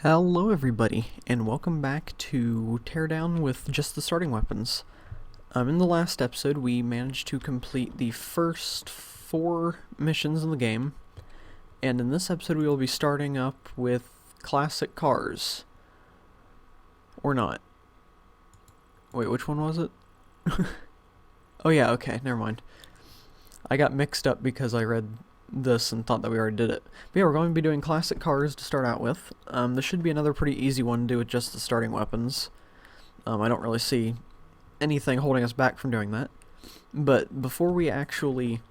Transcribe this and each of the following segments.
Hello everybody, and welcome back to Teardown with just the starting weapons. In the last episode, we managed to complete the first 4 missions in the game, and in this episode we will be starting up with classic cars. Or not. Wait, which one was it? Oh yeah, okay, never mind. I got mixed up because I read this and thought that we already did it. But yeah, we're going to be doing classic cars to start out with. This should be another pretty easy one to do with just the starting weapons. I don't really see anything holding us back from doing that. But before we actually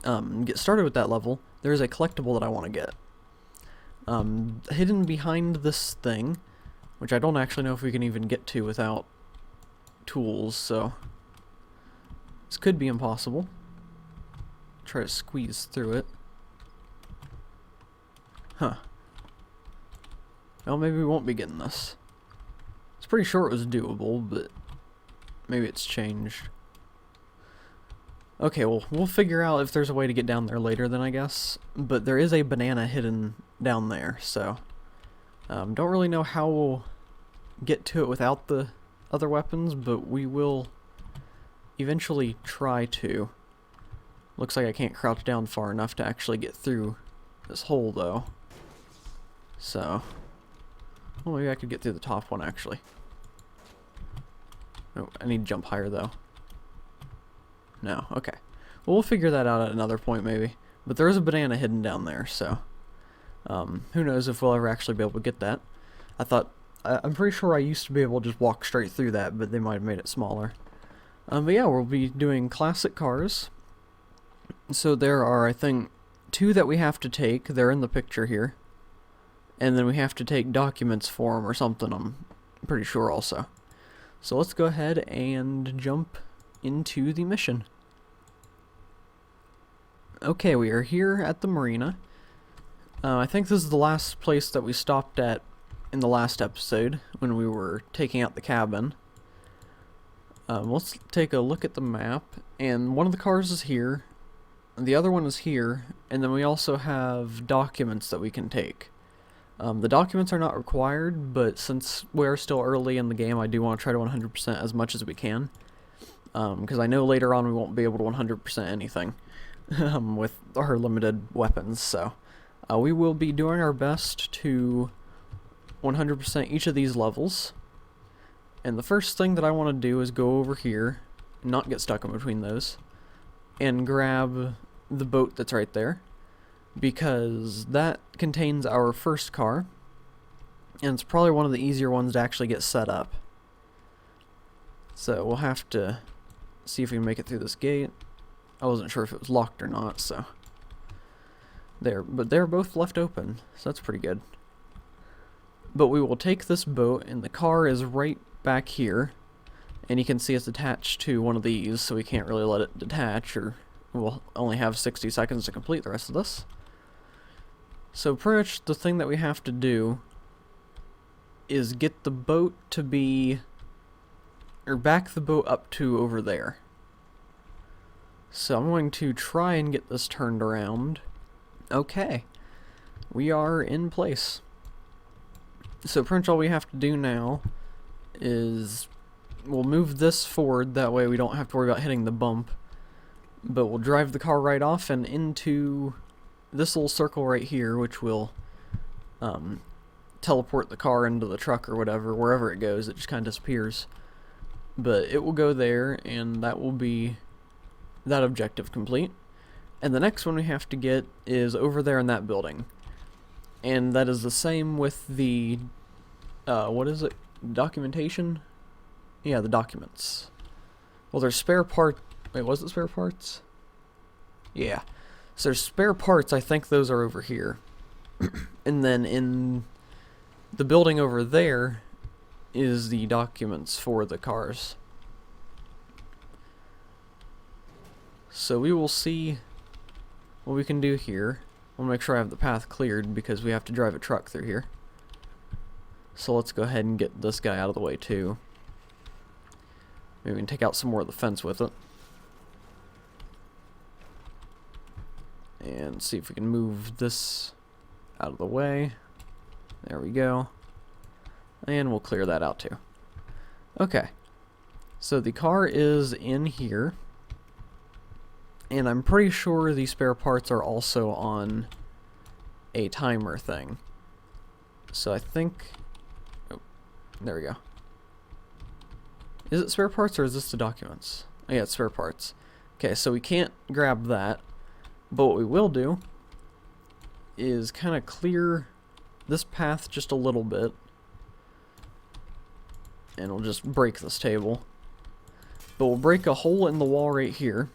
get started with that level, there's a collectible that I want to get. Hidden behind this thing, which I don't actually know if we can even get to without tools, so this could be impossible. Try to squeeze through it. Huh. Well, maybe we won't be getting this. It's pretty sure it was doable, but maybe it's changed. Okay, well, we'll figure out if there's a way to get down there later then, I guess. But there is a banana hidden down there, so don't really know how we'll get to it without the other weapons, but we will eventually try to. Looks like I can't crouch down far enough to actually get through this hole, though. So, well, maybe I could get through the top one, actually. Oh, I need to jump higher, though. No, okay. Well, we'll figure that out at another point, maybe. But there is a banana hidden down there, so who knows if we'll ever actually be able to get that. I'm pretty sure I used to be able to just walk straight through that, but they might have made it smaller. But yeah, we'll be doing classic cars. So there are, I think, 2 that we have to take. They're in the picture here. And then we have to take documents for them or something, I'm pretty sure also. So let's go ahead and jump into the mission. Okay, we are here at the marina. I think this is the last place that we stopped at in the last episode when we were taking out the cabin. Let's take a look at the map, and one of the cars is here. The other one is here, and then we also have documents that we can take. The documents are not required, but since we're still early in the game, I do want to try to 100% as much as we can. Because I know later on we won't be able to 100% anything with our limited weapons, so we will be doing our best to 100% each of these levels. And the first thing that I want to do is go over here, not get stuck in between those, and grab the boat that's right there, because that contains our first car, and it's probably one of the easier ones to actually get set up. So we'll have to see if we can make it through this gate. I wasn't sure if it was locked or not, so but they're both left open, so that's pretty good. But we will take this boat, and the car is right back here. And you can see it's attached to one of these, so we can't really let it detach, or we'll only have 60 seconds to complete the rest of this. So pretty much the thing that we have to do is get the boat to be, or back the boat up to over there. So I'm going to try and get this turned around. Okay, we are in place. So pretty much all we have to do now is we'll move this forward, that way we don't have to worry about hitting the bump. But we'll drive the car right off and into this little circle right here, which will teleport the car into the truck or whatever, wherever it goes, it just kind of disappears. But it will go there, and that will be that objective complete. And the next one we have to get is over there in that building. And that is the same with the, what is it, documentation? Yeah, the documents. Well, there's spare part. Wait, was it spare parts? Yeah. So there's spare parts. I think those are over here. And then in the building over there is the documents for the cars. So we will see what we can do here. I'll make sure I have the path cleared because we have to drive a truck through here. So let's go ahead and get this guy out of the way too. Maybe we can take out some more of the fence with it. And see if we can move this out of the way. There we go. And we'll clear that out too. Okay. So the car is in here. And I'm pretty sure the spare parts are also on a timer thing. So I think... Oh, there we go. Is it spare parts or is this the documents? Oh, yeah, it's spare parts. Okay, so we can't grab that. But what we will do is kind of clear this path just a little bit. And we'll just break this table. But we'll break a hole in the wall right here.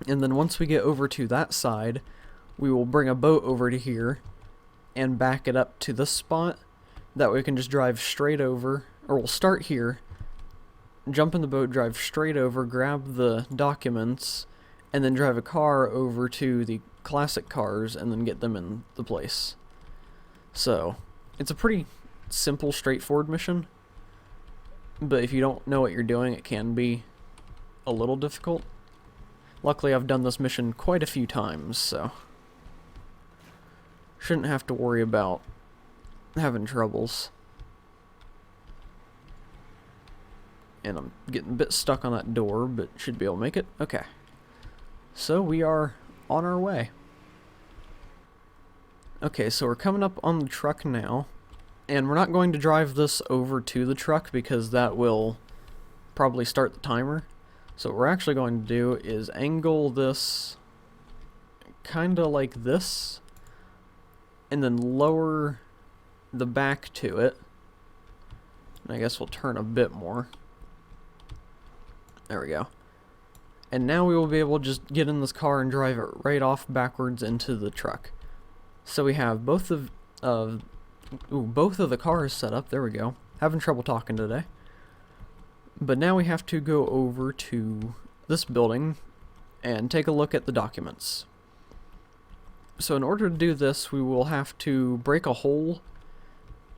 And then once we get over to that side, we will bring a boat over to here and back it up to this spot. That way we can just drive straight over, or we'll start here, jump in the boat, drive straight over, grab the documents, and then drive a car over to the classic cars and then get them in the place. So, it's a pretty simple, straightforward mission. But if you don't know what you're doing, it can be a little difficult. Luckily, I've done this mission quite a few times, so shouldn't have to worry about having troubles. And I'm getting a bit stuck on that door, but should be able to make it. Okay. So we are on our way. Okay, so we're coming up on the truck now. And we're not going to drive this over to the truck because that will probably start the timer. So what we're actually going to do is angle this kind of like this, and then lower the back to it. And I guess we'll turn a bit more. There we go. And now we will be able to just get in this car and drive it right off backwards into the truck. So we have both of the cars set up. There we go. Having trouble talking today. But now we have to go over to this building and take a look at the documents. So in order to do this, we will have to break a hole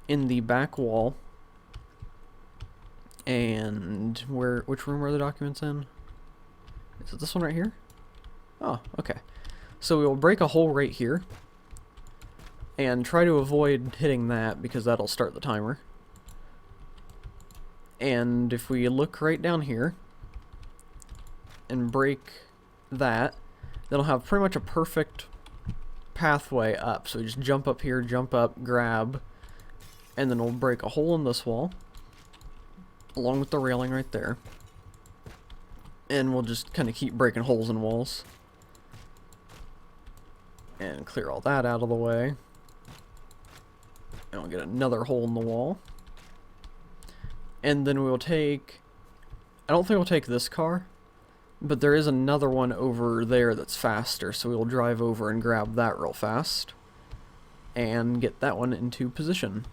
in the back wall. And which room are the documents in? Is it this one right here? Oh, okay. So we will break a hole right here and try to avoid hitting that because that'll start the timer. And if we look right down here and break that, that'll have pretty much a perfect pathway up. So we just jump up here, jump up, grab, and then we'll break a hole in this wall along with the railing right there. And we'll just kind of keep breaking holes in walls. And clear all that out of the way. And we'll get another hole in the wall. And then we'll take... I don't think we'll take this car, but there is another one over there that's faster, so we'll drive over and grab that real fast. And get that one into position.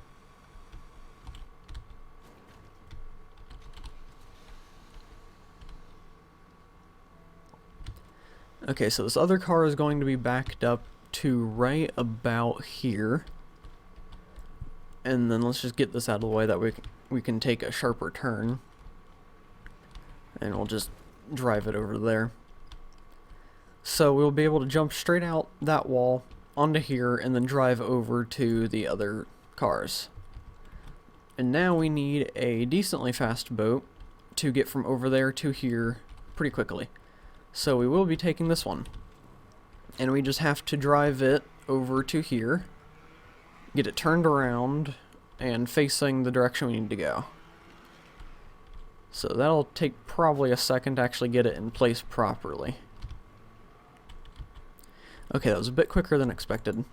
Okay, so this other car is going to be backed up to right about here. And then let's just get this out of the way, that we can take a sharper turn. And we'll just drive it over there. So we'll be able to jump straight out that wall onto here and then drive over to the other cars. And now we need a decently fast boat to get from over there to here pretty quickly. So we will be taking this one. And we just have to drive it over to here, get it turned around, and facing the direction we need to go. So that'll take probably a second to actually get it in place properly. Okay, that was a bit quicker than expected.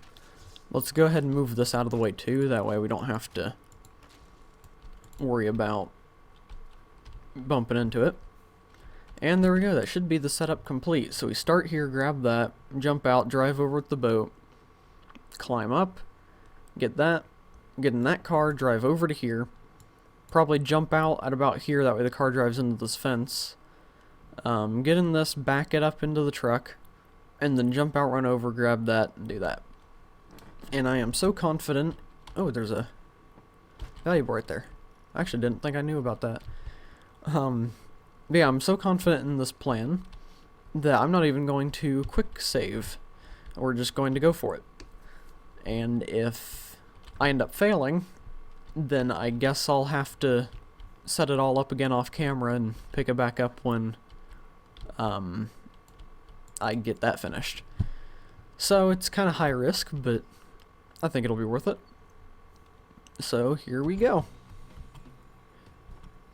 Let's go ahead and move this out of the way too, that way we don't have to worry about bumping into it. And there we go, that should be the setup complete. So we start here, grab that, jump out, drive over with the boat, climb up, get in that car, drive over to here, probably jump out at about here, that way the car drives into this fence, get in this, back it up into the truck, and then jump out, run over, grab that, and do that. And I am so confident... Oh, there's a valuable right there. I actually didn't think I knew about that. But yeah, I'm so confident in this plan that I'm not even going to quick save. We're just going to go for it. And if I end up failing, then I guess I'll have to set it all up again off camera and pick it back up when I get that finished. So it's kind of high risk, but I think it'll be worth it. So here we go.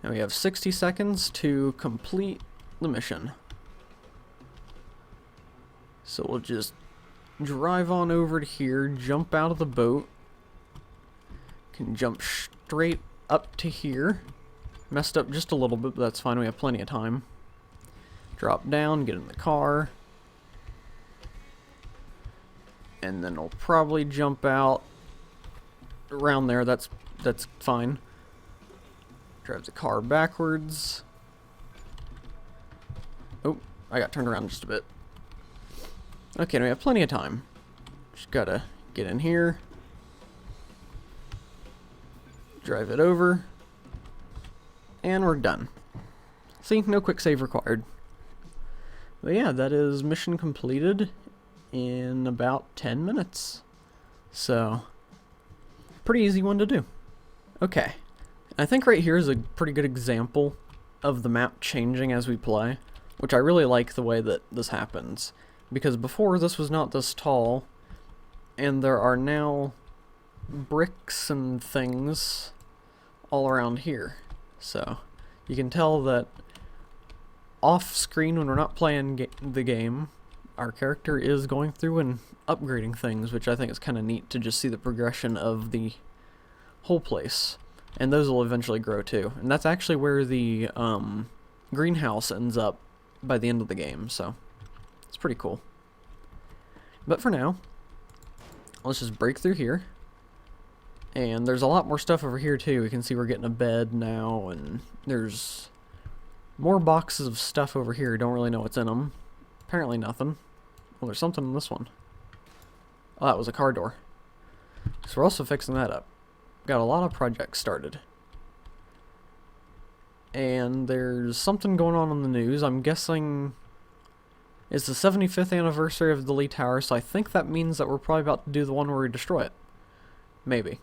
Now we have 60 seconds to complete the mission. So we'll just drive on over to here, jump out of the boat. Can jump straight up to here. Messed up just a little bit, but that's fine, we have plenty of time. Drop down, get in the car. And then we'll probably jump out around there, that's fine. Drive the car backwards. Oh, I got turned around just a bit. Okay, now we have plenty of time. Just gotta get in here. Drive it over. And we're done. See, no quick save required. But yeah, that is mission completed in about 10 minutes. So, pretty easy one to do. Okay. I think right here is a pretty good example of the map changing as we play, which I really like the way that this happens. Because before, this was not this tall, and there are now bricks and things all around here. So, you can tell that off screen when we're not playing the game, our character is going through and upgrading things, which I think is kind of neat to just see the progression of the whole place. And those will eventually grow too. And that's actually where the greenhouse ends up by the end of the game, so it's pretty cool. But for now, let's just break through here. And there's a lot more stuff over here too. We can see we're getting a bed now, and there's more boxes of stuff over here. Don't really know what's in them. Apparently nothing. Well, there's something in this one. Oh, that was a car door. So we're also fixing that up. Got a lot of projects started. And there's something going on in the news. I'm guessing it's the 75th anniversary of the Lee Tower, so I think that means that we're probably about to do the one where we destroy it. Maybe.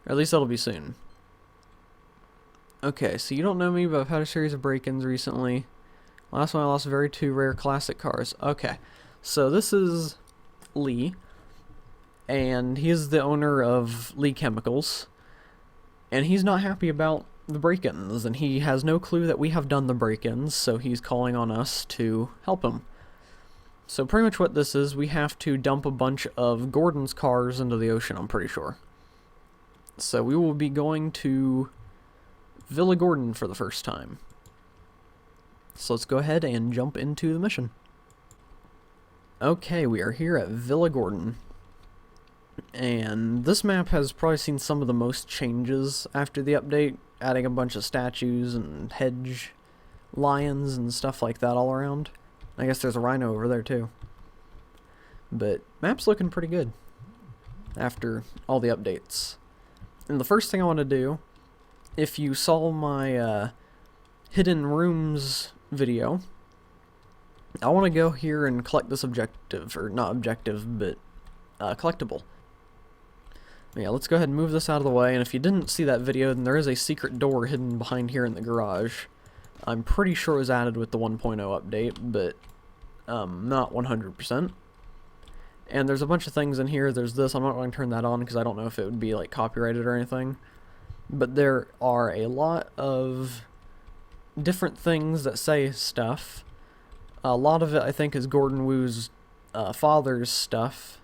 Or at least that'll be soon. Okay, so you don't know me, but I've had a series of break-ins recently. Last one I lost very two rare classic cars. Okay, so this is Lee, and he is the owner of Lee Chemicals, and he's not happy about the break-ins, and he has no clue that we have done the break-ins, so he's calling on us to help him. So pretty much what this is, we have to dump a bunch of Gordon's cars into the ocean, I'm pretty sure. So we will be going to Villa Gordon for the first time. So let's go ahead and jump into the mission. Okay, we are here at Villa Gordon. And this map has probably seen some of the most changes after the update, adding a bunch of statues and hedge lions and stuff like that all around. I guess there's a rhino over there too. But map's looking pretty good after all the updates. And the first thing I want to do, if you saw my hidden rooms video, I want to go here and collect this objective, or not objective, but collectible. Yeah, let's go ahead and move this out of the way, and if you didn't see that video, then there is a secret door hidden behind here in the garage. I'm pretty sure it was added with the 1.0 update, but not 100%. And there's a bunch of things in here. There's this. I'm not going to turn that on because I don't know if it would be like copyrighted or anything. But there are a lot of different things that say stuff. A lot of it, I think, is Gordon Woo's father's stuff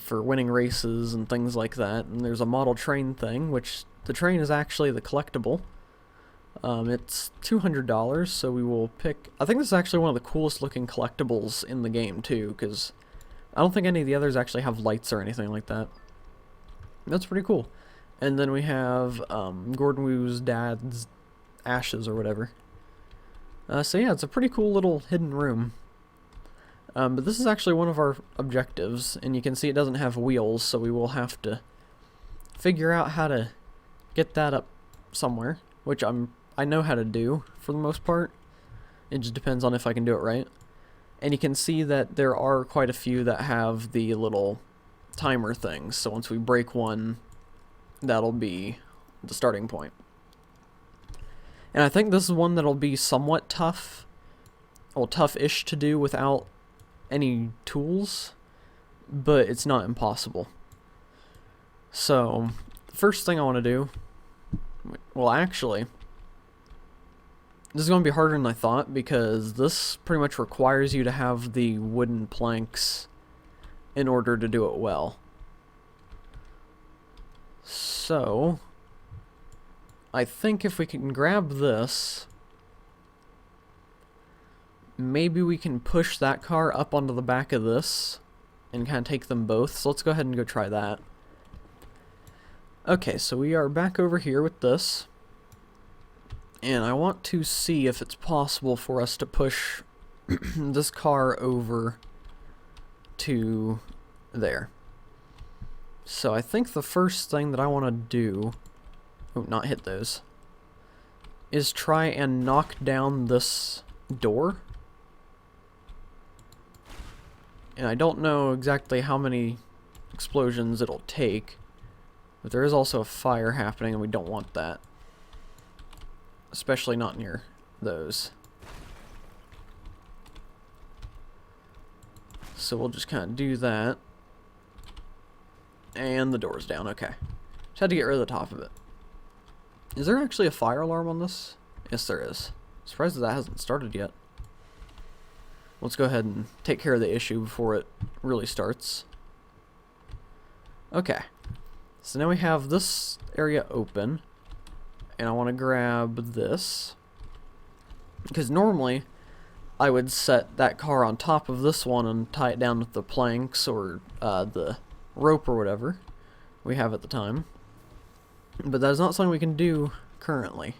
for winning races and things like that. And there's a model train thing, which the train is actually the collectible. It's $200, so we will pick... I think this is actually one of the coolest looking collectibles in the game, too, because I don't think any of the others actually have lights or anything like that. That's pretty cool. And then we have Gordon Woo's dad's ashes or whatever. So yeah, it's a pretty cool little hidden room. But this is actually one of our objectives, and you can see it doesn't have wheels, so we will have to figure out how to get that up somewhere, which I know how to do for the most part. It just depends on if I can do it right. And you can see that there are quite a few that have the little timer things. So once we break one, that'll be the starting point. And I think this is one that'll be somewhat tough. Well, tough-ish to do without any tools, but it's not impossible. So, the first thing I want to do, well actually, this is going to be harder than I thought, because this pretty much requires you to have the wooden planks in order to do it well. So, I think if we can grab this, maybe we can push that car up onto the back of this and kind of take them both. So let's go ahead and go try that. Okay, so we are back over here with this. And I want to see if it's possible for us to push this car over to there. So I think the first thing that I want to do, oh, not hit those, is try and knock down this door. And I don't know exactly how many explosions it'll take, but there is also a fire happening and we don't want that. Especially not near those. So we'll just kind of do that. And the door's down, okay. Just had to get rid of the top of it. Is there actually a fire alarm on this? Yes, there is. Surprised that hasn't started yet. Let's go ahead and take care of the issue before it really starts. Okay. So now we have this area open. And I want to grab this. Because normally, I would set that car on top of this one and tie it down with the planks or the rope or whatever we have at the time. But that is not something we can do currently.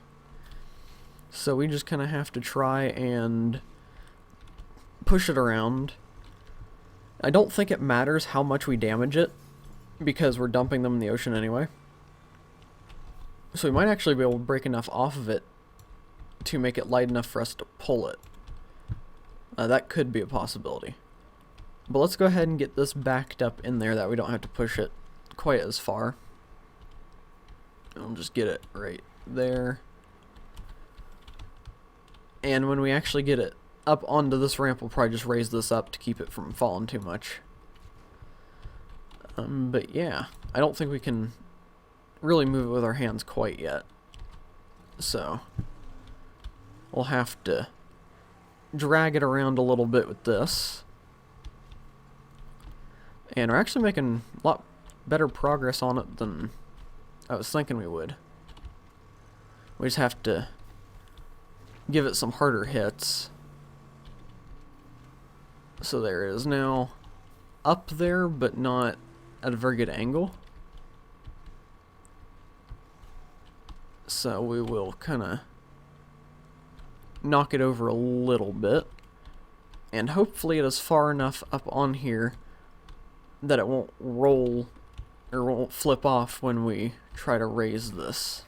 So we just kind of have to try and push it around. I don't think it matters how much we damage it, because we're dumping them in the ocean anyway. So we might actually be able to break enough off of it to make it light enough for us to pull it. That could be a possibility. But let's go ahead and get this backed up in there that we don't have to push it quite as far. And we'll just get it right there. And when we actually get it up onto this ramp, we'll probably just raise this up to keep it from falling too much. But yeah, I don't think we can really move it with our hands quite yet. So we'll have to drag it around a little bit with this. And we're actually making a lot better progress on it than I was thinking we would. We just have to give it some harder hits. So there it is now up there, but not at a very good angle. So we will kind of knock it over a little bit. And hopefully it is far enough up on here that it won't roll or won't flip off when we try to raise this.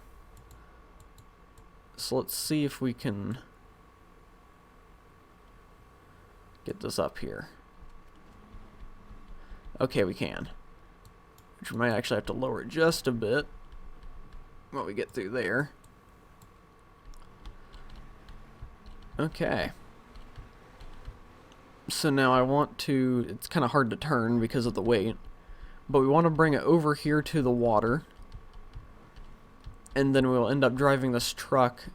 So let's see if we can get this up here. Okay, we can. Which we might actually have to lower it just a bit while we get through there. Okay. So now I want to, it's kind of hard to turn because of the weight, but we want to bring it over here to the water, and then we'll end up driving this truck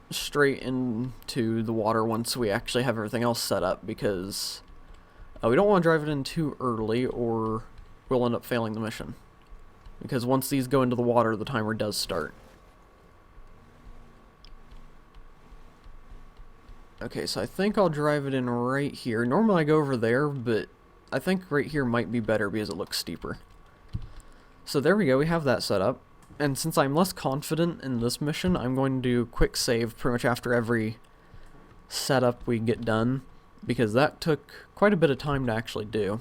straight into the water once we actually have everything else set up, because we don't want to drive it in too early or we'll end up failing the mission. Because once these go into the water, the timer does start. Okay, so I think I'll drive it in right here. Normally I go over there, but I think right here might be better because it looks steeper. So there we go, we have that set up. And since I'm less confident in this mission, I'm going to do quick save pretty much after every setup we get done, because that took quite a bit of time to actually do.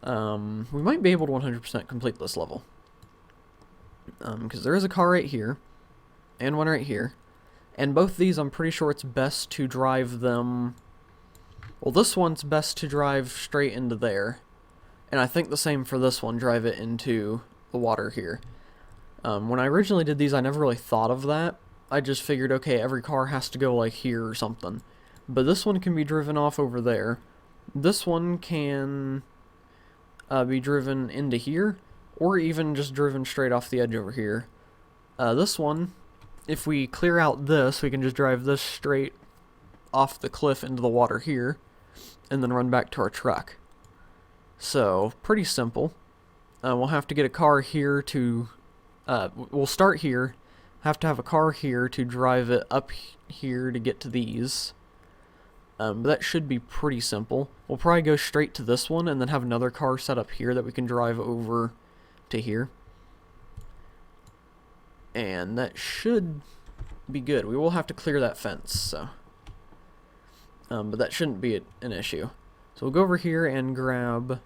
We might be able to 100% complete this level. Because there is a car right here, and one right here. And both these, I'm pretty sure it's best to drive them... Well, this one's best to drive straight into there. And I think the same for this one, drive it into the water here. When I originally did these, I never really thought of that. I just figured, okay, every car has to go like here or something. But this one can be driven off over there. This one can be driven into here, or even just driven straight off the edge over here. This one, if we clear out this, we can just drive this straight off the cliff into the water here, and then run back to our truck. So, pretty simple. We'll have to get a car here to, we'll start here, have to have a car here to drive it up here to get to these. But that should be pretty simple. We'll probably go straight to this one and then have another car set up here that we can drive over to here. And that should be good. We will have to clear that fence, so. But that shouldn't be an issue. So we'll go over here and grab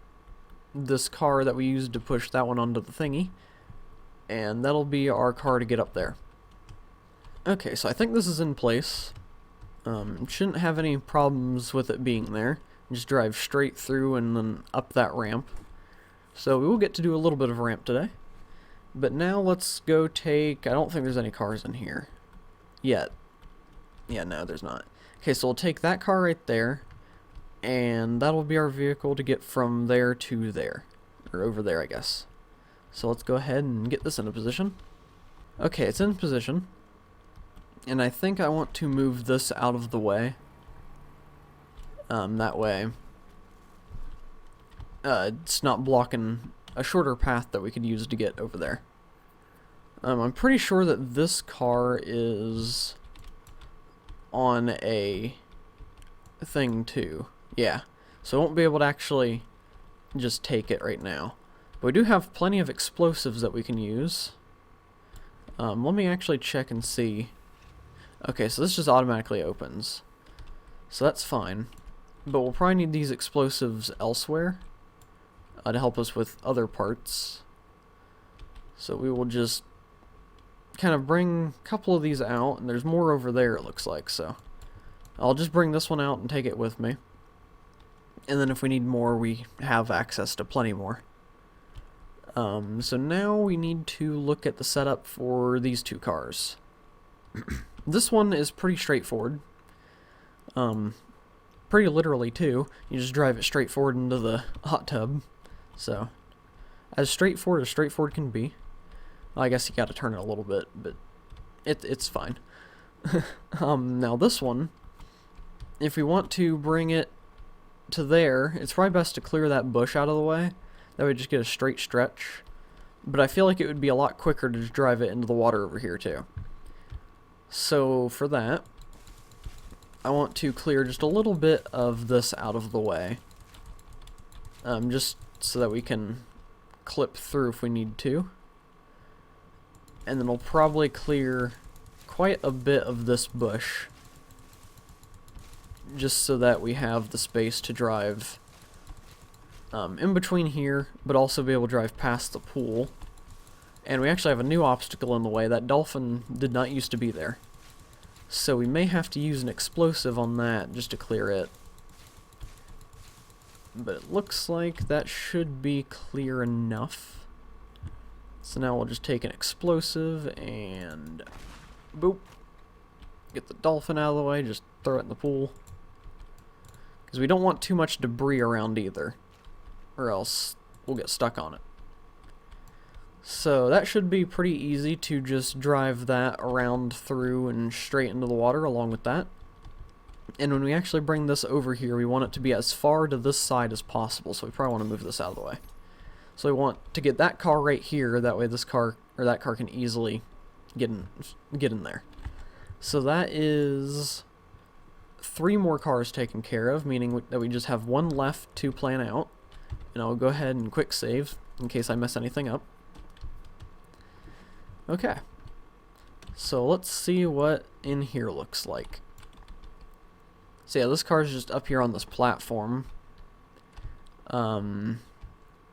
this car that we used to push that one onto the thingy. And that'll be our car to get up there. Okay, so I think this is in place. Shouldn't have any problems with it being there. Just drive straight through and then up that ramp. So we will get to do a little bit of ramp today. But now let's go take... I don't think there's any cars in here yet. Yeah, no, there's not. Okay, so we'll take that car right there. And that'll be our vehicle to get from there to there. Or over there, I guess. So let's go ahead and get this into position. Okay, it's in position. And I think I want to move this out of the way. That way it's not blocking a shorter path that we could use to get over there. I'm pretty sure that this car is on a thing too. Yeah, so I won't be able to actually just take it right now. But we do have plenty of explosives that we can use. Let me actually check and see. Okay, so this just automatically opens. So that's fine. But we'll probably need these explosives elsewhere to help us with other parts. So we will just kind of bring a couple of these out, and there's more over there it looks like, so I'll just bring this one out and take it with me. And then if we need more, we have access to plenty more. So now we need to look at the setup for these two cars. This one is pretty straightforward. Pretty literally too. You just drive it straight forward into the hot tub. So, as straightforward can be. Well, I guess you gotta turn it a little bit, but it's fine. Now this one, if we want to bring it to there, it's probably best to clear that bush out of the way. That would just get a straight stretch. But I feel like it would be a lot quicker to just drive it into the water over here too. So for that, I want to clear just a little bit of this out of the way. Just so that we can clip through if we need to. And then we'll probably clear quite a bit of this bush. Just so that we have the space to drive in between here, but also be able to drive past the pool. And we actually have a new obstacle in the way. That dolphin did not used to be there. So we may have to use an explosive on that just to clear it. But it looks like that should be clear enough. So now we'll just take an explosive and boop. Get the dolphin out of the way, just throw it in the pool. Because we don't want too much debris around either, or else we'll get stuck on it. So that should be pretty easy to just drive that around through and straight into the water along with that. And when we actually bring this over here, we want it to be as far to this side as possible, so we probably want to move this out of the way. So we want to get that car right here, that way this car, or that car can easily get in there. So that is 3 more cars taken care of, meaning that we just have 1 left to plan out. And I'll go ahead and quick save in case I mess anything up. Okay. So let's see what in here looks like. So yeah, this car's just up here on this platform.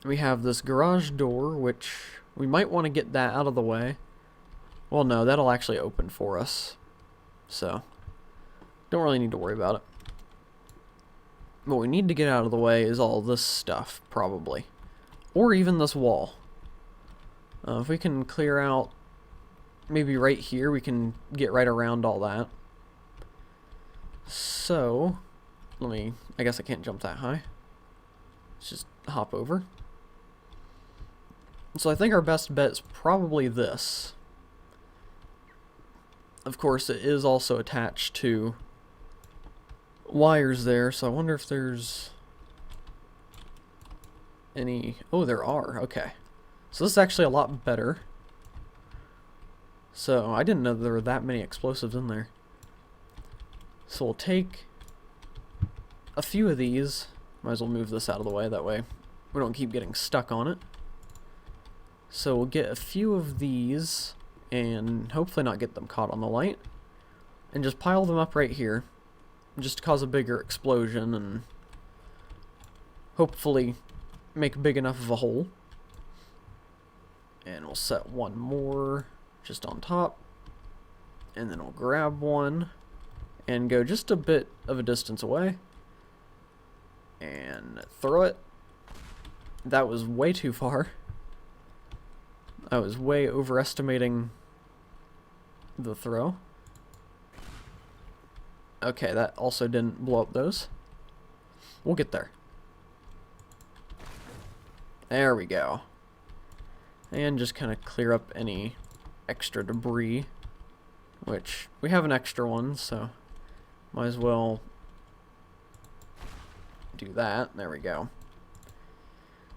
We have this garage door, which we might want to get that out of the way. Well, no, that'll actually open for us. So, don't really need to worry about it. What we need to get out of the way is all this stuff, probably. or even this wall. If we can clear out maybe right here, we can get right around all that. So, I guess I can't jump that high. Let's just hop over. So I think our best bet is probably this. Of course, it is also attached to wires there, so I wonder if there's any... Oh, there are. Okay. So this is actually a lot better. So I didn't know there were that many explosives in there. So we'll take a few of these. Might as well move this out of the way, that way we don't keep getting stuck on it. So we'll get a few of these and hopefully not get them caught on the light. And just pile them up right here. Just to cause a bigger explosion and hopefully make big enough of a hole. And we'll set one more just on top. And then we'll grab one and go just a bit of a distance away. And throw it. That was way too far. I was way overestimating the throw. Okay, that also didn't blow up those. We'll get there. There we go. And just kind of clear up any extra debris, which we have an extra one, so might as well do that. There we go.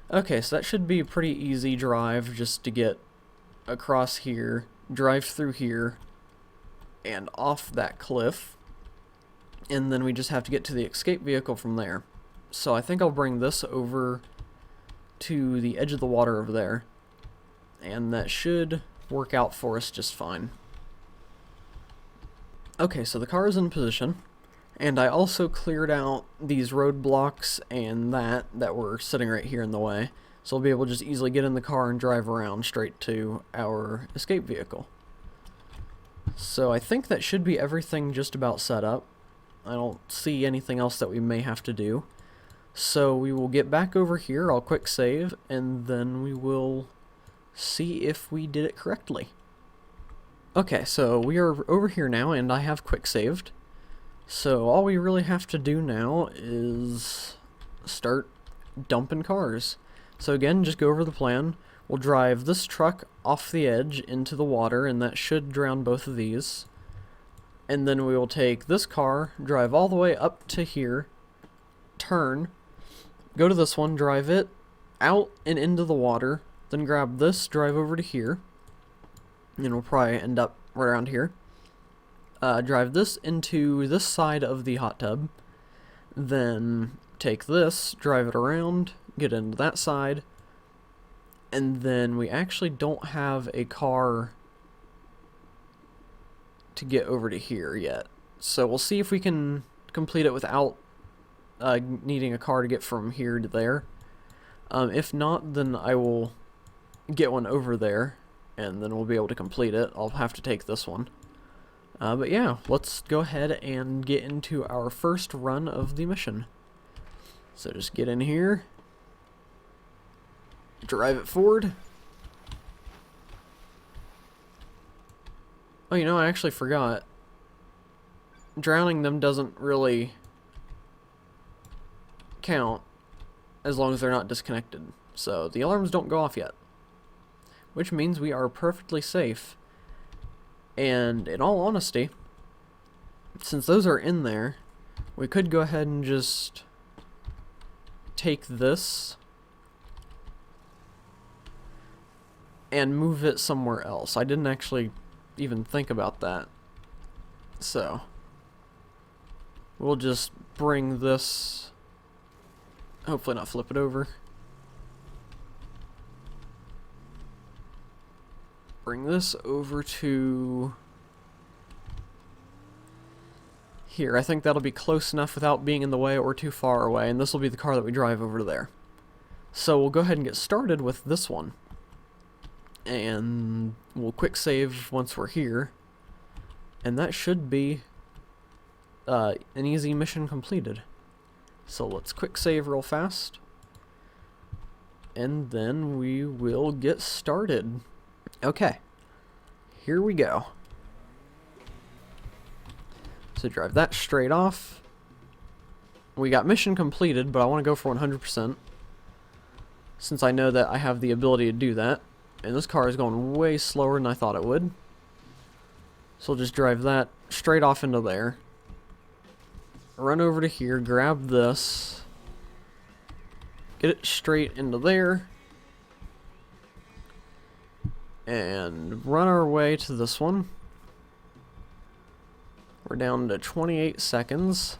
Okay, so that should be a pretty easy drive just to get across here, drive through here, and off that cliff. And then we just have to get to the escape vehicle from there. So I think I'll bring this over to the edge of the water over there. And that should work out for us just fine. Okay, so the car is in position. And I also cleared out these roadblocks and that were sitting right here in the way. So we'll be able to just easily get in the car and drive around straight to our escape vehicle. So I think that should be everything just about set up. I don't see anything else that we may have to do. So we will get back over here, I'll quick save, and then we will see if we did it correctly. Okay, so we are over here now, and I have quick saved. So all we really have to do now is start dumping cars. So again, just go over the plan. We'll drive this truck off the edge into the water, and that should drown both of these. And then we will take this car, drive all the way up to here, turn, go to this one, drive it out and into the water, then grab this, drive over to here, and we'll probably end up right around here. Drive this into this side of the hot tub, then take this, drive it around, get into that side, and then we actually don't have a car to get over to here yet. So we'll see if we can complete it without needing a car to get from here to there. If not, then I will get one over there, and then we'll be able to complete it. I'll have to take this one. But yeah, let's go ahead and get into our first run of the mission. So just get in here, drive it forward. Oh, you know, I actually forgot. Drowning them doesn't really count as long as they're not disconnected. So the alarms don't go off yet, which means we are perfectly safe. And in all honesty, since those are in there, we could go ahead and just take this and move it somewhere else. I didn't actually even think about that. So we'll just bring this, hopefully not flip it over. Bring this over to here. I think that'll be close enough without being in the way or too far away, and this will be the car that we drive over to there. So we'll go ahead and get started with this one. And we'll quick save once we're here. And that should be an easy mission completed. So let's quick save real fast. and then we will get started. Okay, here we go. So drive that straight off. We got mission completed, but I want to go for 100%. Since I know that I have the ability to do that. And this car is going way slower than I thought it would. So I'll just drive that straight off into there. Run over to here, grab this. Get it straight into there. And run our way to this one. We're down to 28 seconds.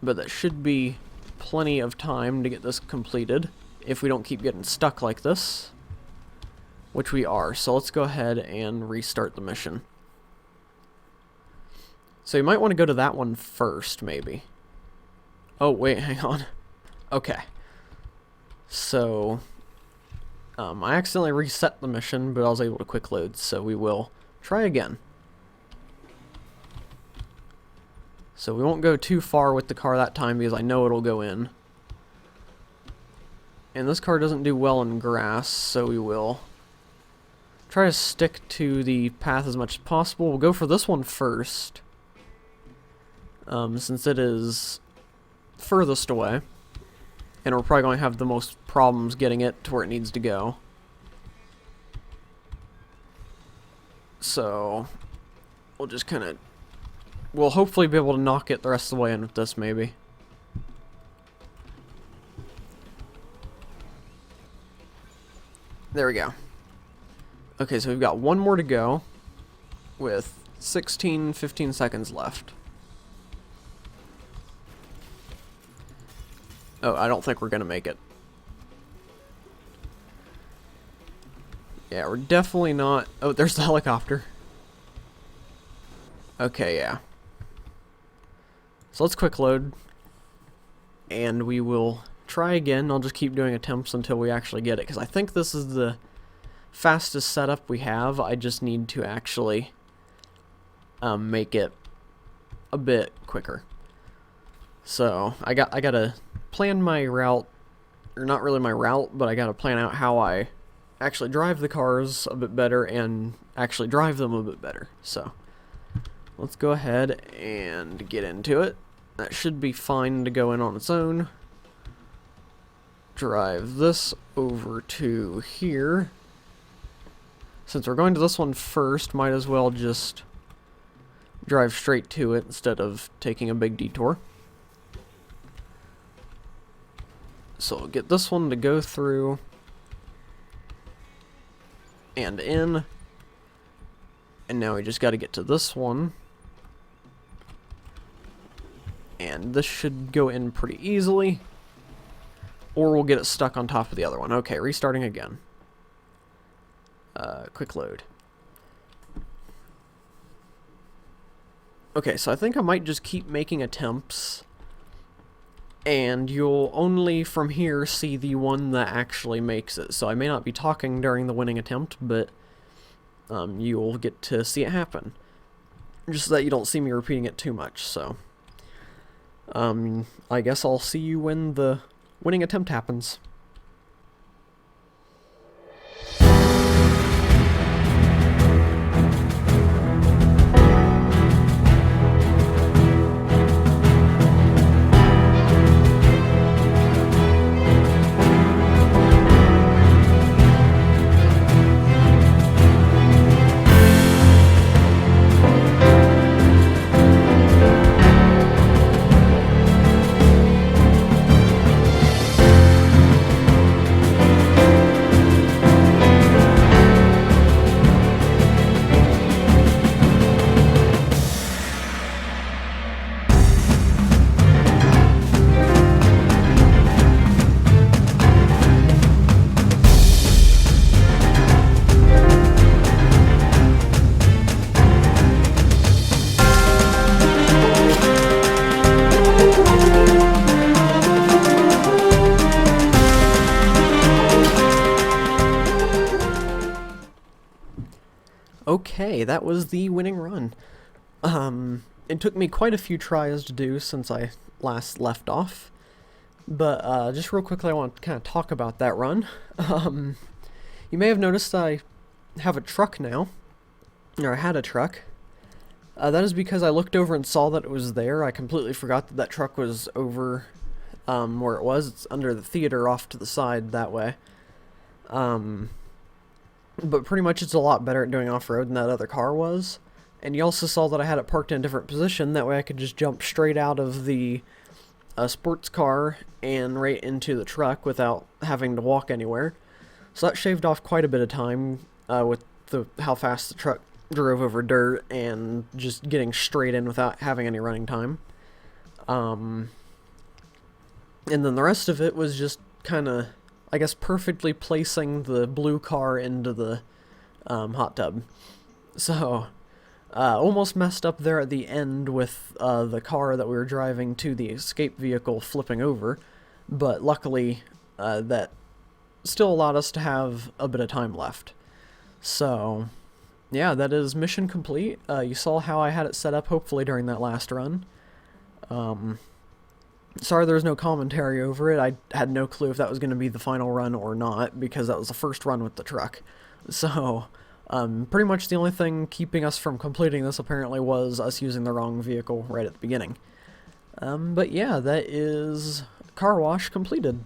But that should be plenty of time to get this completed if we don't keep getting stuck like this, which we are. So let's go ahead and restart the mission. So you might want to go to that one first, maybe. Oh, wait, hang on. Okay. So, I accidentally reset the mission, but I was able to quick load, so we will try again. So we won't go too far with the car that time because I know it'll go in. And this car doesn't do well in grass, so we will try to stick to the path as much as possible. We'll go for this one first, since it is furthest away. And we're probably going to have the most problems getting it to where it needs to go. So we'll just kind of... We'll hopefully be able to knock it the rest of the way in with this, maybe. There we go. Okay, so we've got one more to go with 15 seconds left. Oh, I don't think we're going to make it. Yeah, we're definitely not... Oh, there's the helicopter. Okay, yeah. So let's quick load, and we will try again. I'll just keep doing attempts until we actually get it, because I think this is the fastest setup we have. I just need to actually make it a bit quicker. So I gotta plan my route, or not really my route, but I gotta plan out how I actually drive the cars a bit better and actually drive them a bit better. So let's go ahead and get into it. That should be fine to go in on its own. Drive this over to here. Since we're going to this one first, might as well just drive straight to it instead of taking a big detour. So we'll get this one to go through and in. And now we just got to get to this one. And this should go in pretty easily. Or we'll get it stuck on top of the other one. Okay, restarting again. Quick load. Okay, so I think I might just keep making attempts. And you'll only from here see the one that actually makes it. So I may not be talking during the winning attempt, but you'll get to see it happen. Just so that you don't see me repeating it too much, so... I guess I'll see you when the winning attempt happens. Okay, that was the winning run. It took me quite a few tries to do since I last left off, But just real quickly, I want to kind of talk about that run. You may have noticed I have a truck now, or I had a truck. That is because I looked over and saw that it was there. I completely forgot that that truck was over where it was. It's under the theater off to the side that way. But pretty much it's a lot better at doing off-road than that other car was. And you also saw that I had it parked in a different position. That way I could just jump straight out of the sports car and right into the truck without having to walk anywhere. So that shaved off quite a bit of time with how fast the truck drove over dirt and just getting straight in without having any running time. And then the rest of it was just kind of, I guess, perfectly placing the blue car into the hot tub. So, almost messed up there at the end with the car that we were driving to the escape vehicle flipping over, but luckily that still allowed us to have a bit of time left. So, yeah, that is mission complete. You saw how I had it set up, hopefully, during that last run. Sorry there's no commentary over it. I had no clue if that was going to be the final run or not, because that was the first run with the truck. So, pretty much the only thing keeping us from completing this, apparently, was us using the wrong vehicle right at the beginning. But yeah, that is car wash completed.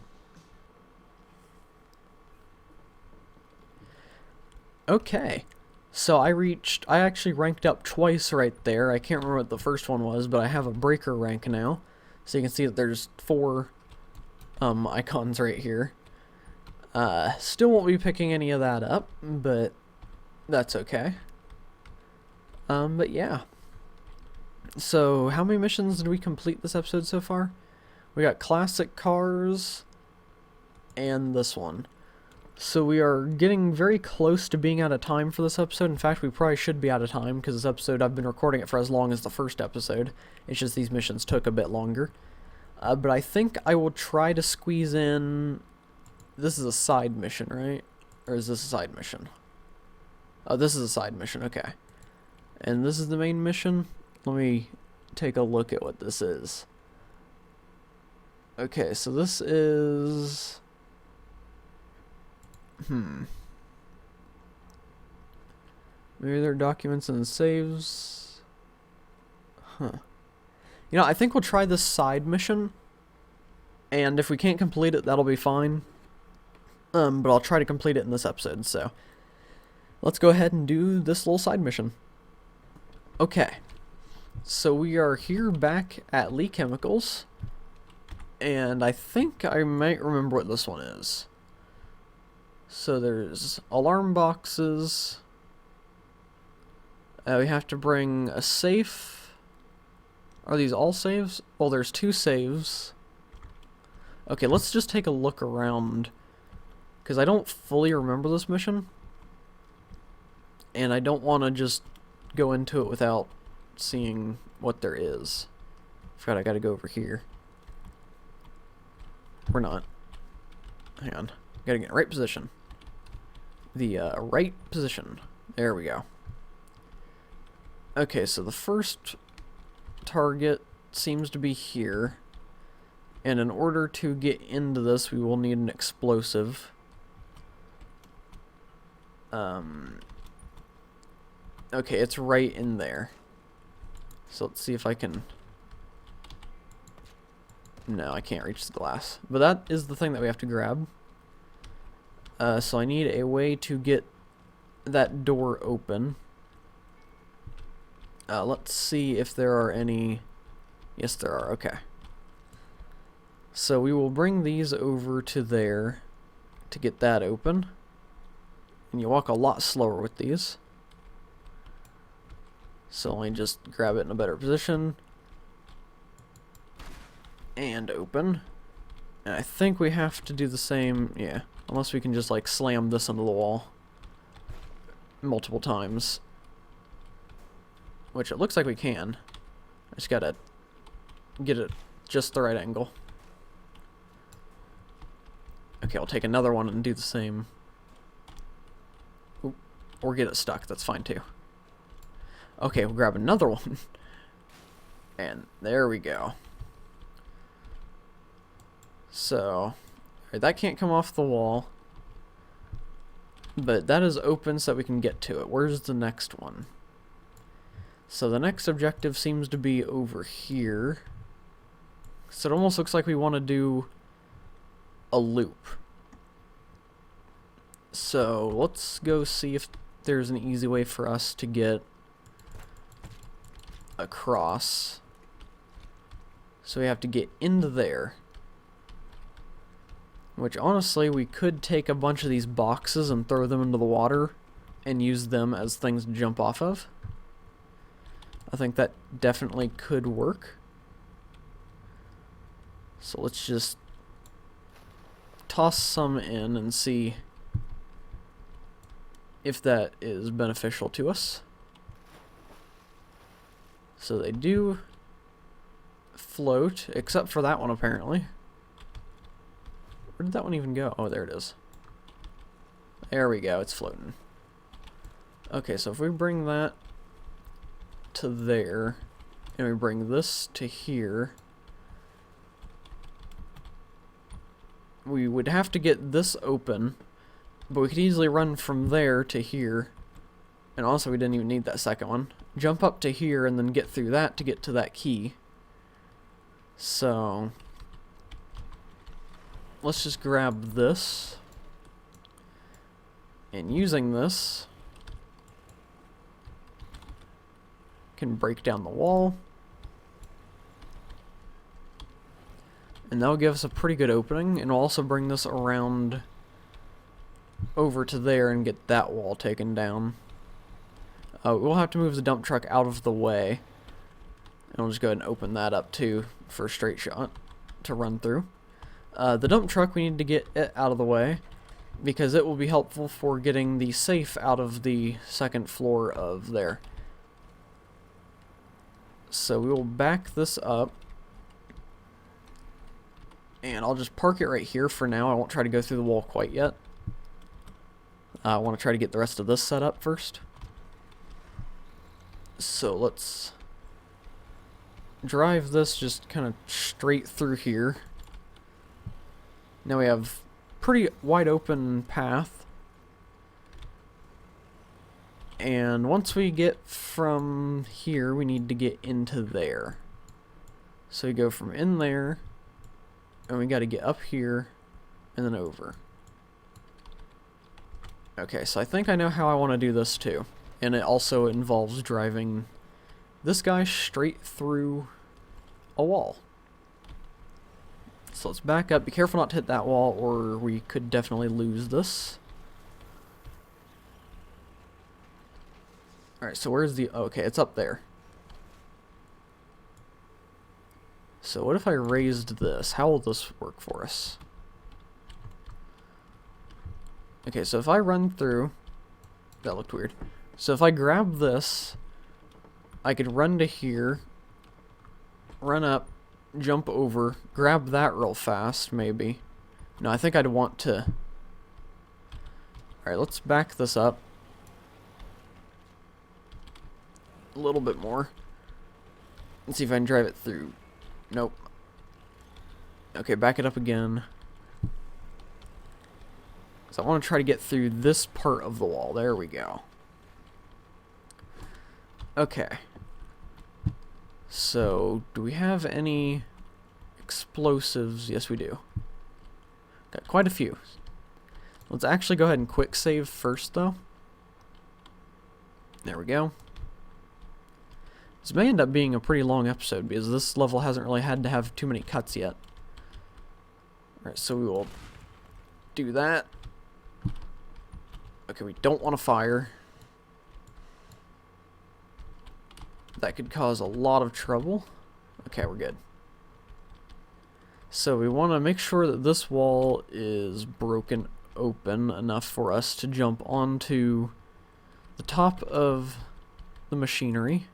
Okay. So I actually ranked up twice right there. I can't remember what the first one was, but I have a breaker rank now. So you can see that there's 4 icons right here. Still won't be picking any of that up, but that's okay. But yeah. So how many missions did we complete this episode so far? We got classic cars and this one. So we are getting very close to being out of time for this episode. In fact, we probably should be out of time, because this episode, I've been recording it for as long as the first episode. It's just these missions took a bit longer. But I think I will try to squeeze in... This is a side mission, right? Or is this a side mission? Oh, this is a side mission, okay. And this is the main mission? Let me take a look at what this is. Okay, so this is... Maybe there are documents and saves. Huh. You know, I think we'll try this side mission. And if we can't complete it, that'll be fine. But I'll try to complete it in this episode, so. Let's go ahead and do this little side mission. Okay. So we are here back at Lee Chemicals. And I think I might remember what this one is. So there's alarm boxes. We have to bring a safe. Are these all saves? Well, there's 2 saves. Okay, let's just take a look around, because I don't fully remember this mission. And I don't want to just go into it without seeing what there is. Forgot I gotta go over here. We're not. Hang on. Gotta get in the right position. The right position. There we go. Okay, so the first target seems to be here. And in order to get into this, we will need an explosive. Okay, it's right in there. So let's see if I can... No, I can't reach the glass. But that is the thing that we have to grab. So I need a way to get that door open. Let's see if there are any... Yes, there are. Okay. So we will bring these over to there to get that open. And you walk a lot slower with these. So let me just grab it in a better position. And open. And I think we have to do the same, yeah. Unless we can just like slam this into the wall multiple times. Which it looks like we can. I just gotta get it just the right angle. Okay, I'll take another one and do the same. Oop, or get it stuck, that's fine too. Okay, we'll grab another one. And there we go. So, alright, that can't come off the wall. But that is open so that we can get to it. Where's the next one? So the next objective seems to be over here. So it almost looks like we want to do a loop. So let's go see if there's an easy way for us to get across. So we have to get into there. Which honestly, we could take a bunch of these boxes and throw them into the water and use them as things to jump off of. I think that definitely could work. So let's just toss some in and see if that is beneficial to us. So they do float, except for that one apparently. Where did that one even go? Oh, there it is. There we go, it's floating. Okay, so if we bring that to there, and we bring this to here, we would have to get this open, but we could easily run from there to here, and also we didn't even need that second one. Jump up to here and then get through that to get to that key. So let's just grab this, and using this can break down the wall, and that'll give us a pretty good opening, and we'll also bring this around over to there and get that wall taken down. We'll have to move the dump truck out of the way, and we'll just go ahead and open that up too for a straight shot to run through. The dump truck, we need to get it out of the way because it will be helpful for getting the safe out of the second floor of there. So we will back this up, and I'll just park it right here for now. I won't try to go through the wall quite yet. I want to try to get the rest of this set up first. So let's drive this just kind of straight through here. Now we have pretty wide open path. And once we get from here, we need to get into there. So we go from in there, and we got to get up here, and then over. Okay, so I think I know how I want to do this too. And it also involves driving this guy straight through a wall. So let's back up. Be careful not to hit that wall, or we could definitely lose this. Alright, so where's the... okay, it's up there. So what if I raised this? How will this work for us? Okay, so if I run through... that looked weird. So if I grab this, I could run to here, run up, jump over, grab that real fast, maybe. No, I think I'd want to... alright, let's back this up a little bit more. Let's see if I can drive it through. Nope. Okay, back it up again. So I want to try to get through this part of the wall. There we go. Okay. So, do we have any explosives? Yes, we do. Got quite a few. Let's actually go ahead and quick save first, though. There we go. This may end up being a pretty long episode because this level hasn't really had to have too many cuts yet. Alright, so we will do that. Okay, we don't want to fire. That could cause a lot of trouble. Okay, we're good. So we want to make sure that this wall is broken open enough for us to jump onto the top of the machinery.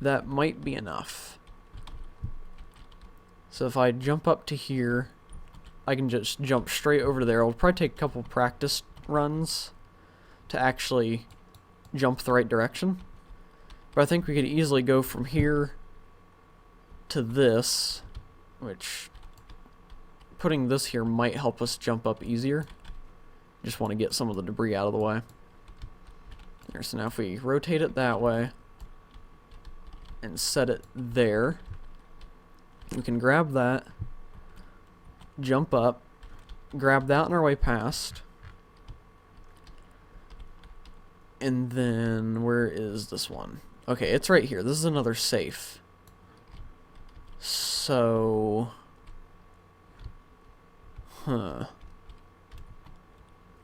That might be enough. So if I jump up to here, I can just jump straight over to there. It'll probably take a couple practice runs to actually jump the right direction. But I think we could easily go from here to this which putting this here might help us jump up easier. Just want to get some of the debris out of the way. There, so now if we rotate it that way and set it there, we can grab that, jump up, grab that on our way past, and then where is this one? Okay, it's right here. This is another safe. So, or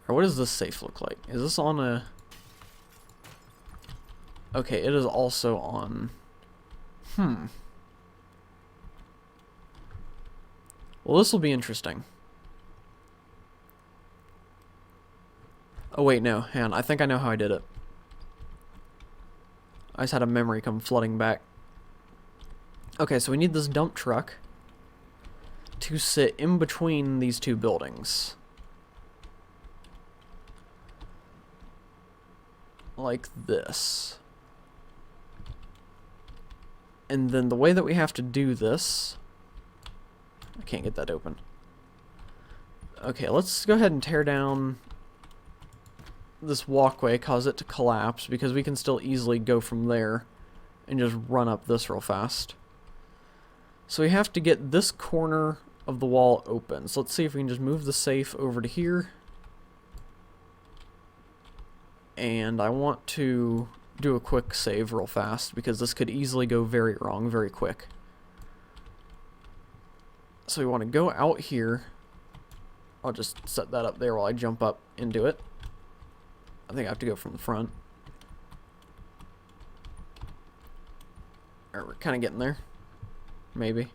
what does this safe look like? Is this on a... Okay, it is also on... Well, this will be interesting. Oh wait, no, hang on. I think I know how I did it. I just had a memory come flooding back. Okay, so we need this dump truck to sit in between these two buildings. Like this. And then the way that we have to do this... I can't get that open. Okay, let's go ahead and tear down this walkway, cause it to collapse, because we can still easily go from there and just run up this real fast. So we have to get this corner of the wall open. So let's see if we can just move the safe over to here. And I want to do a quick save real fast, because this could easily go very wrong very quick. So we want to go out here. I'll just set that up there while I jump up into it. I think I have to go from the front. Alright, we're kind of getting there. Maybe.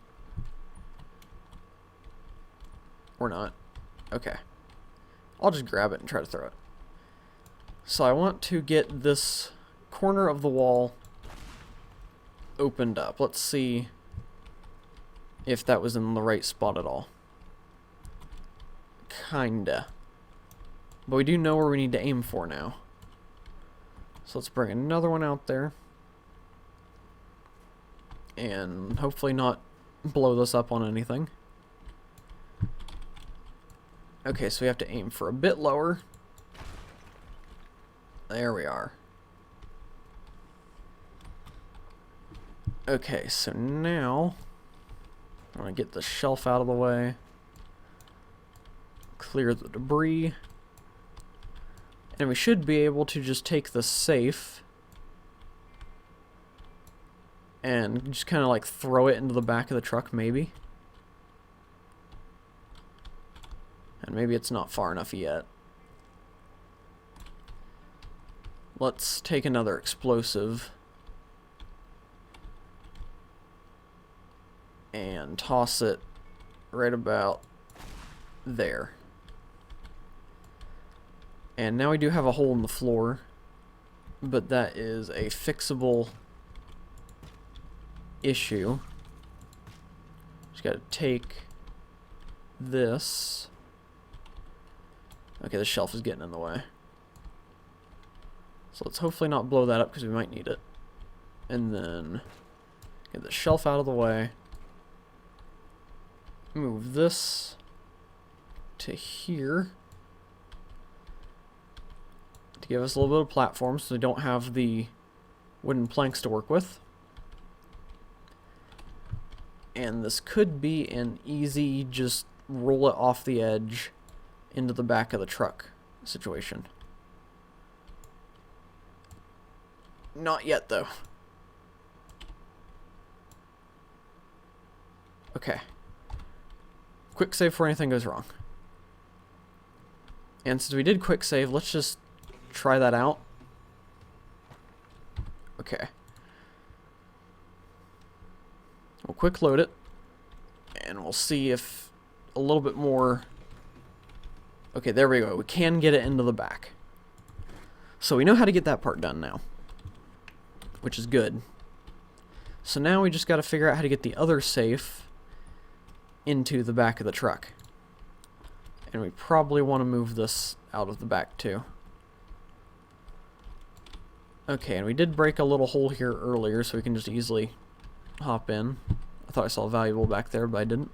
Or not. Okay. I'll just grab it and try to throw it. So I want to get this corner of the wall opened up. Let's see if that was in the right spot at all. Kinda. But we do know where we need to aim for now. So let's bring another one out there. And hopefully not blow this up on anything. Okay, so we have to aim for a bit lower. There we are. Okay, so now I'm going to get the shelf out of the way. Clear the debris. And we should be able to just take the safe and just kind of like throw it into the back of the truck, maybe. And maybe it's not far enough yet. Let's take another explosive and toss it right about there. And now we do have a hole in the floor, but that is a fixable issue. Just gotta take this. Okay, the shelf is getting in the way. So let's hopefully not blow that up, because we might need it. And then get the shelf out of the way. Move this to here to give us a little bit of platform so we don't have the wooden planks to work with. And this could be an easy just roll it off the edge into the back of the truck situation. Not yet, though. Okay. Quick save before anything goes wrong. And since we did quick save, let's just try that out. Okay. We'll quick load it, and we'll see if a little bit more... Okay, there we go. We can get it into the back. So we know how to get that part done now, which is good. So now we just got to figure out how to get the other safe into the back of the truck. And we probably want to move this out of the back too. Okay, and we did break a little hole here earlier, so we can just easily hop in. I thought I saw a valuable back there, but I didn't.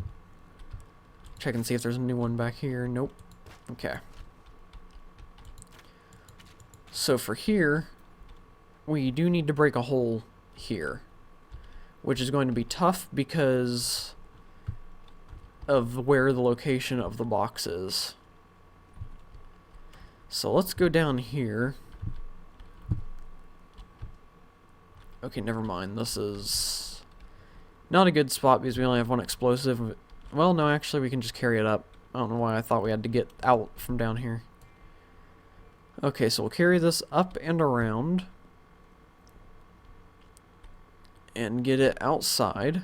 Check and see if there's a new one back here. Nope. Okay. So for here, we do need to break a hole here, which is going to be tough because of where the location of the box is. So let's go down here. Okay, never mind. This is not a good spot because we only have one explosive. Well, no, actually we can just carry it up. I don't know why I thought we had to get out from down here. Okay, so we'll carry this up and around and get it outside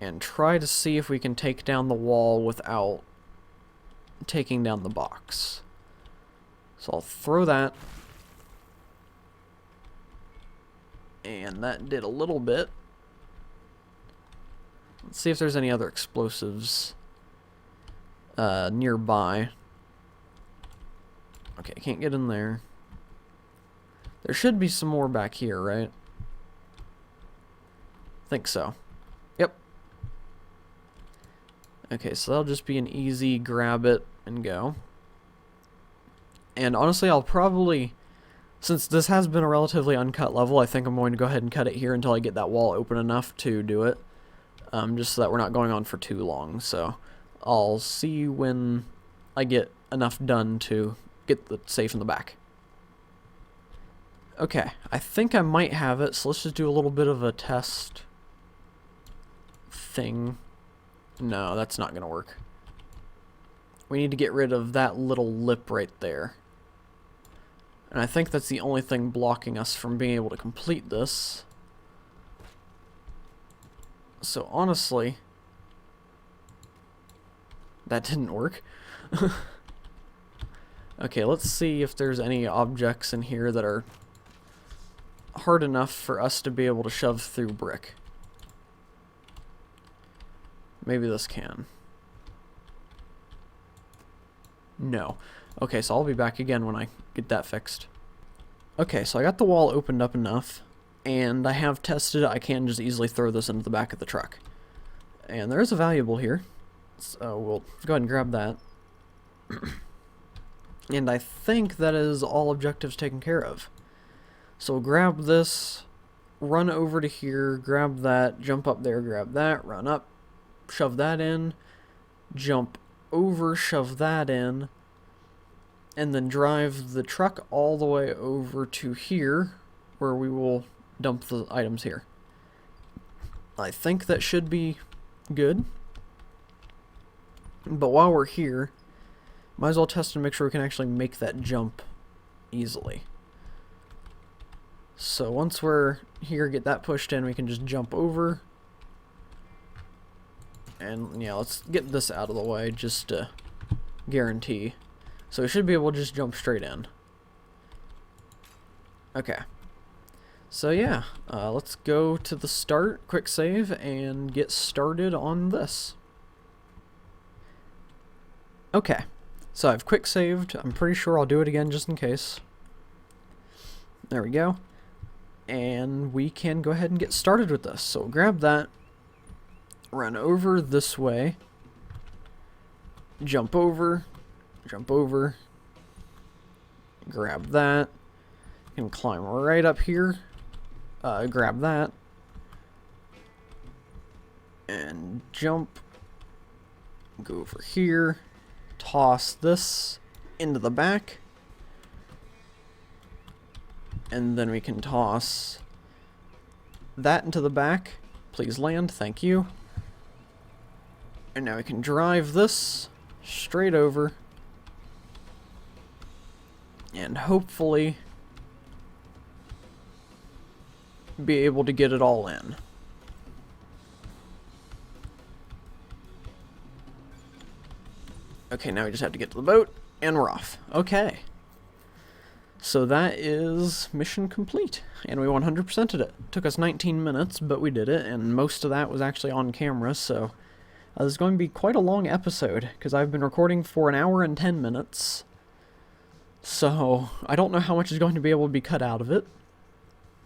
and try to see if we can take down the wall without taking down the box. So I'll throw that, and that did a little bit. Let's see if there's any other explosives nearby. Okay, I can't get in there. There should be some more back here, right? Think so. Yep. Okay, so that'll just be an easy grab it and go. And honestly, I'll probably, since this has been a relatively uncut level, I think I'm going to go ahead and cut it here until I get that wall open enough to do it. Just so that we're not going on for too long. So I'll see when I get enough done to get the safe in the back. Okay, I think I might have it, so let's just do a little bit of a test thing. No, that's not gonna work. We need to get rid of that little lip right there. And I think that's the only thing blocking us from being able to complete this. So honestly, that didn't work. Okay, let's see if there's any objects in here that are hard enough for us to be able to shove through brick. Maybe this can. No. Okay, so I'll be back again when I get that fixed. Okay, so I got the wall opened up enough, and I have tested it. I can just easily throw this into the back of the truck. And there is a valuable here, so we'll go ahead and grab that. And I think that is all objectives taken care of. So we'll grab this, run over to here, grab that, jump up there, grab that, run up, shove that in, jump over, shove that in, and then drive the truck all the way over to here, where we will dump the items here. I think that should be good. But while we're here, might as well test and make sure we can actually make that jump easily. So once we're here, get that pushed in, we can just jump over. And yeah, let's get this out of the way just to guarantee. So we should be able to just jump straight in. Okay. So yeah, let's go to the start, quick save, and get started on this. Okay, so I've quick saved. I'm pretty sure I'll do it again just in case. There we go. And we can go ahead and get started with this. So grab that, run over this way, jump over, grab that, and climb right up here, grab that, and jump, go over here, toss this into the back, and then we can toss that into the back. Please land, thank you. And now we can drive this straight over, and hopefully be able to get it all in. Okay, now we just have to get to the boat, and we're off. Okay. So that is mission complete, and we 100%ed it. Took us 19 minutes, but we did it, and most of that was actually on camera, so this is going to be quite a long episode, because I've been recording for 1 hour and 10 minutes, so I don't know how much is going to be able to be cut out of it.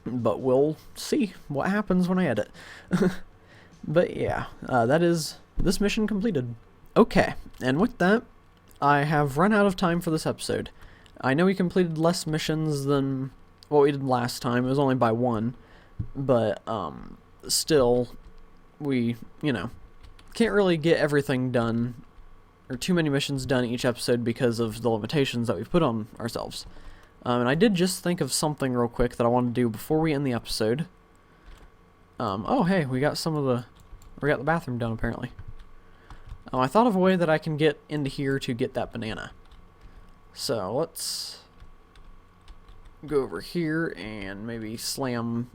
but we'll see what happens when I edit. But yeah, that is this mission completed. Okay, and with that, I have run out of time for this episode. I know we completed less missions than what we did last time. It was only by 1, but still, we, can't really get everything done, or too many missions done each episode because of the limitations that we've put on ourselves. And I did just think of something real quick that I want to do before we end the episode. Oh hey, we got the bathroom done apparently. I thought of a way that I can get into here to get that banana. So let's go over here and maybe slam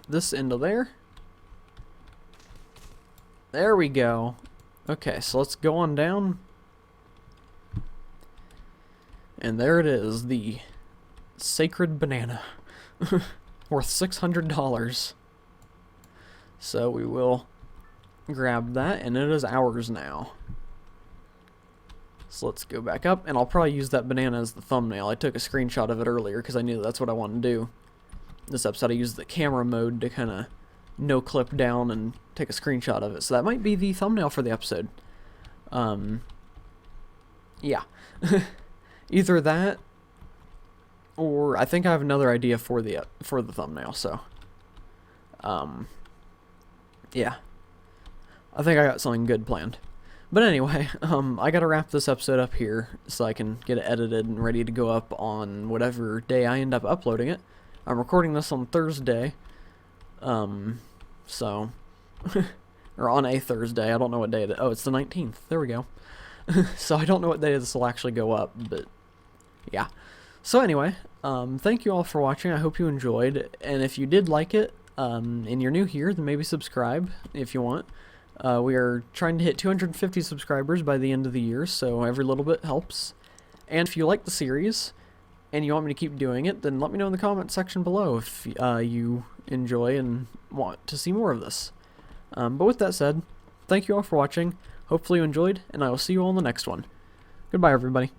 this into there. There we go. Okay, so let's go on down. And there it is, the sacred banana. Worth $600. So we will grab that, and it is ours now. So let's go back up, and I'll probably use that banana as the thumbnail. I took a screenshot of it earlier because I knew that's what I wanted to do. This episode I used the camera mode to kind of no clip down and take a screenshot of it. So that might be the thumbnail for the episode. Yeah. Either that, or I think I have another idea for the thumbnail, so yeah. I think I got something good planned. But anyway, I gotta wrap this episode up here so I can get it edited and ready to go up on whatever day I end up uploading it. I'm recording this on Thursday, so, or on a Thursday, I don't know what day it is. Oh, it's the 19th, there we go. So I don't know what day this will actually go up, but yeah. So anyway, thank you all for watching. I hope you enjoyed, and if you did like it, and you're new here, then maybe subscribe if you want. We are trying to hit 250 subscribers by the end of the year, so every little bit helps. And if you like the series, and you want me to keep doing it, then let me know in the comment section below if you enjoy and want to see more of this. But with that said, thank you all for watching. Hopefully you enjoyed, and I will see you all in the next one. Goodbye, everybody.